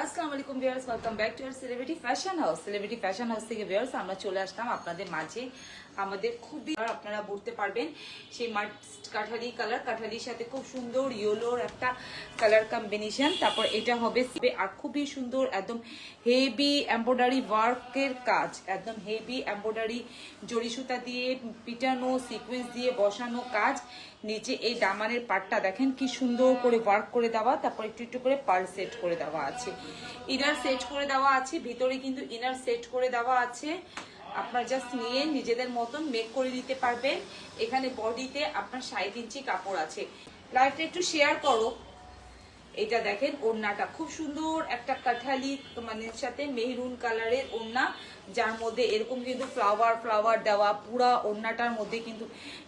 আসসালামু আলাইকুম viewers, welcome back to our celebrity fashion house. Celebrity fashion house থেকে viewers আমরা চলে আসলাম আপনাদের মাঝে। আমাদের খুবই আপনারা পড়তে পারবেন সেই মাস্ট কাঠালি কালার, কাঠালির সাথে খুব সুন্দর ইয়েলোর একটা কালার কম্বিনেশন। তারপর এটা হবে আর খুবই সুন্দর একদম হেভি এমব্রয়ডারি ওয়ার্কের কাজ, একদম হেভি এমব্রয়ডারি জড়ি সুতা দিয়ে পিটানো সিকোয়েন্স দিয়ে বসানো কাজ। নিচে এই দামানের পাটটা দেখেন কি সুন্দর করে ওয়ার্ক করে দেওয়া, তারপর একটু একটু করে পার্ল সেট করে দেওয়া আছে, ইনার সেট করে দেওয়া আছে, ভিতরে কিন্তু ইনার সেট করে দেওয়া আছে। আপনার জাস্ট নিয়ে নিজেদের মতন মেক করে নিতে পারবেন। এখানে বডিতে আপনার 60 ইঞ্চি কাপড় আছে। লাইভটা একটু শেয়ার করো। এটা দেখেন ওড়নাটা খুব সুন্দর একটা কাঠালি মানে সাথে মেহরুন কালারের ওড়না, যার মধ্যে এরকম কিন্তু ফ্লাওয়ার ফ্লাওয়ার দেওয়া, পুরা ওড়নাটার মধ্যে কিন্তু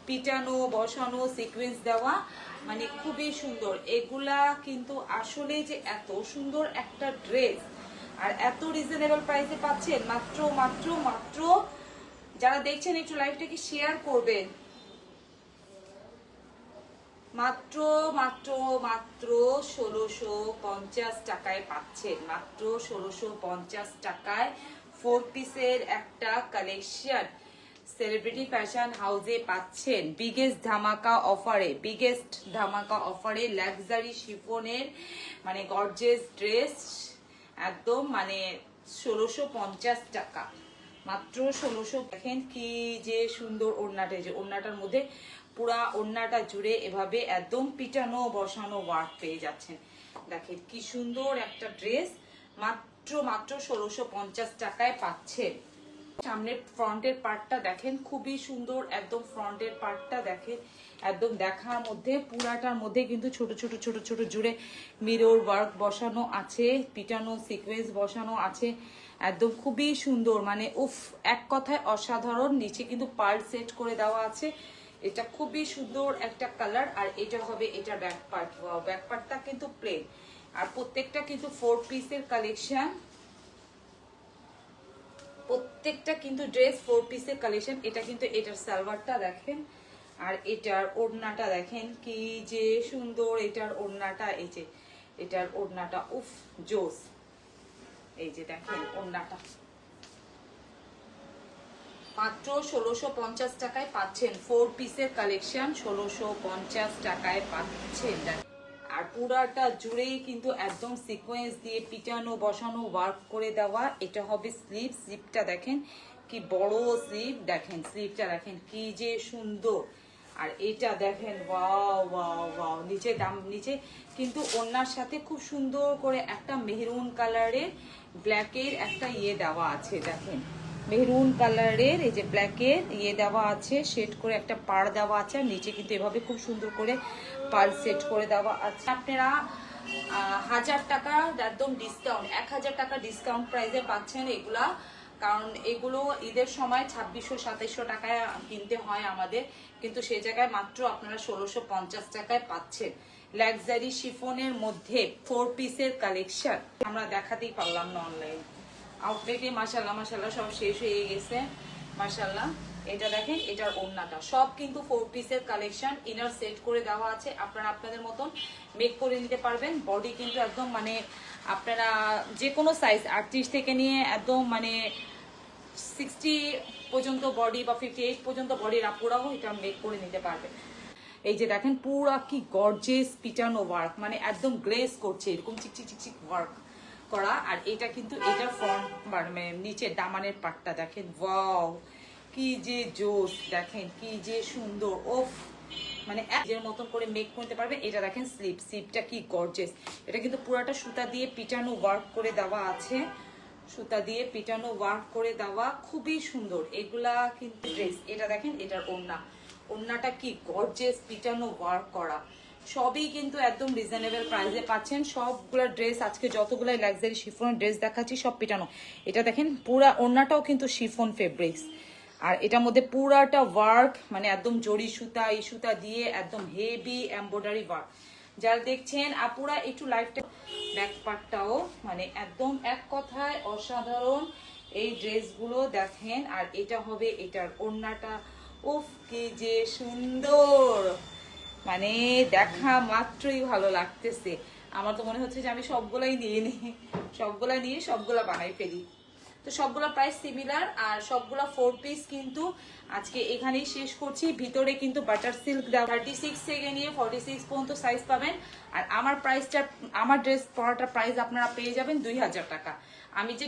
পিটানো বসানো সিকোয়েন্স দেওয়া, মানে খুবই সুন্দর। এগুলা কিন্তু আসলে যে এত সুন্দর একটা ড্রেস আর এত রিজনেবল প্রাইসে পাচ্ছেন, মাত্র মাত্র মাত্র যারা দেখছেন একটু লাইভটাকে শেয়ার করবেন। মাত্র মাত্র মাত্র 1650 টাকায় পাচ্ছেন, মাত্র 1650 টাকায় 4 পিসের একটা কালেকশন সেলিব্রিটি ফ্যাশন হাউসে পাচ্ছেন। বিগেস্ট ধামাকা অফারে, বিগেস্ট ধামাকা অফারে লাক্সারি শিফনের মানে গর্জিয়াস ড্রেস একদম মানে 1650 টাকা, মাত্র 1600। দেখেন কি যে সুন্দর ওড়নাটা, যে ওড়নাটার মধ্যে পুরা ওড়নাটা জুড়ে এভাবে একদম পিটানো বসানো ওয়ার্ক পেয়ে যাচ্ছেন। দেখেন কি সুন্দর একটা ড্রেস, মাত্র মাত্র 1650 টাকায় পাচ্ছেন। সামনের ফ্রন্টের পার্টটা দেখেন খুবই সুন্দর, একদম ফ্রন্টের পার্টটা দেখেন একদম দেখার মধ্যে পুরাটার মধ্যে কিন্তু ছোট ছোট ছোট ছোট জুড়ে মিরর ওয়ার্ক বসানো আছে, পিটানো সিকোয়েন্স বসানো আছে, একদম খুবই সুন্দর, মানে উফ এক কথায় অসাধারণ। নিচে কিন্তু পার্ল সেট করে দেওয়া আছে, এটা খুবই সুন্দর একটা কালার। আর এটা হবে এটা ব্যাক পার্ট, ব্যাক পার্টটা কিন্তু প্লেন আর প্রত্যেকটা কিন্তু 4 পিসের কালেকশন, প্রত্যেকটা কিন্তু ড্রেস 4 পিসের কালেকশন। এটা কিন্তু এটার সালোয়ারটা দেখেন আর এটার ওড়নাটা দেখেন কি যে সুন্দর। এটার ওড়নাটা এই যে এটার ওড়নাটা উফ জোস, এই যে দেখেন ওড়নাটা মাত্র 1650 টাকায় পাচ্ছেন। 4 পিসের কালেকশন 1650 টাকায় পাচ্ছেন। আর পুরাটা জুড়েই কিন্তু একদম সিকোয়েন্স দিয়ে পিটানো বসানো ওয়ার্ক করে দেওয়া। এটা হবে স্লিভ, স্লিভটা দেখেন কি বড় স্লিভ, দেখেন স্লিভটা দেখেন কি যে সুন্দর। আর এটা দেখেন ওয়াও ওয়াও ওয়াও, নিচে দাম নিচে কিন্তু ওড়নার সাথে খুব সুন্দর করে একটা মেহরুন কালারের ব্ল্যাকের একটা ইয়ে দেওয়া আছে, দেখেন মেহরুন কালারের এই যে ব্ল্যাকের ইয়ে দেওয়া আছে, সেট করে একটা পাড় দেওয়া আছে। আর নিচে কিন্তু এভাবে খুব সুন্দর করে পার্ল সেট করে দেওয়া আছে। আপনারা 1000 টাকা একদম ডিসকাউন্ট, 1000 টাকা ডিসকাউন্ট প্রাইসে পাচ্ছেন এগুলা। কারণ এগুলো ঈদের সময় 2600-2700 টাকায় কিনতে হয় আমাদের, কিন্তু সেই জায়গায় মাত্র আপনারা 1650 টাকায় পাচ্ছেন। লাক্সারি শিফনের মধ্যে 4 পিসের কালেকশন আমরা দেখাতেই পারলাম না অনলাইন আউটলেটে। মাশাল্লাহ মাশাল্লাহ সব শেষ হয়ে গেছে মাশাল্লাহ। এটা দেখেন এটার ওড়নাটা সব কিন্তু 4 পিসের কালেকশন, ইনার সেট করে দেওয়া আছে, আপনারা আপনাদের মতন মেক করে নিতে পারবেন। বডি কিন্তু একদম মানে আপনারা যে কোনো সাইজ 38 থেকে নিয়ে একদম মানে 60 পর্যন্ত বডি বা 58 পর্যন্ত বডির আপুরাও এটা মেক করে নিতে পারবেন। এই যে দেখেন পুরা কি গর্জিয়াস পিটানো ওয়ার্ক, মানে একদম গ্লেজ করছে এরকম চিকচিক চিকচিক ওয়ার্ক করা। আর এটা কিন্তু এটার ফ্রন্ট মানে নিচের দামানের পাটটা দেখেন ওয়াও কি যে জোস, দেখেন কি যে সুন্দর ওফ, মানে নিজের মতন করে মেক করতে পারবেন। এটা দেখেন স্লিপ, স্লিপটা কি গর্জিয়াস। এটা কিন্তু পুরাটা সুতা দিয়ে পিটানো ওয়ার্ক করে দেওয়া আছে, সুতা দিয়ে পিটানো ওয়ার্ক করে দেওয়া, খুবই সুন্দর এগুলা কিন্তু ড্রেস। এটা দেখেন এটার ওড়না, ওড়নাটা কি গর্জিয়াস পিটানো ওয়ার্ক করা, সবই কিন্তু একদম রিজনেবল প্রাইসে পাচ্ছেন। সবগুলো ড্রেস আজকে যতগুলো লাক্সারি শিফনের ড্রেস দেখাচ্ছি সব পিটানো। এটা দেখেন পুরা ওড়নাটাও কিন্তু শিফন ফেব্রিক্স, আর এটার মধ্যে পুরাটা ওয়ার্ক মানে একদম জড়ি সুতা এই সুতা দিয়ে একদম হেভি এমব্রয়ডারি ওয়ার্ক। যারা দেখছেন আপুরা একটু লাইফটা ব্যাক পার্টটাও মানে একদম এক কথায় অসাধারণ এই ড্রেসগুলো দেখেন। আর এটা হবে এটার ওড়নাটা, উফ কি যে সুন্দর, মানে দেখা মাত্রই ভালো লাগতেছে। আমার তো মনে হচ্ছে যে আমি সবগুলাই নিয়ে সবগুলা বানাই ফেলি। তো সবগুলা প্রাইস সিমিলার, আর সবগুলা 4 পিস কিন্তু আজকে এখানেই শেষ করছি। ভিতরে কিন্তু বাটার সিল্ক দেওয়া, 36 থেকে নিয়ে 46 পর্যন্ত সাইজ পাবেন। আর আমার ড্রেস পরাটার প্রাইস আপনারা পেয়ে যাবেন 2000 টাকা। আমি যে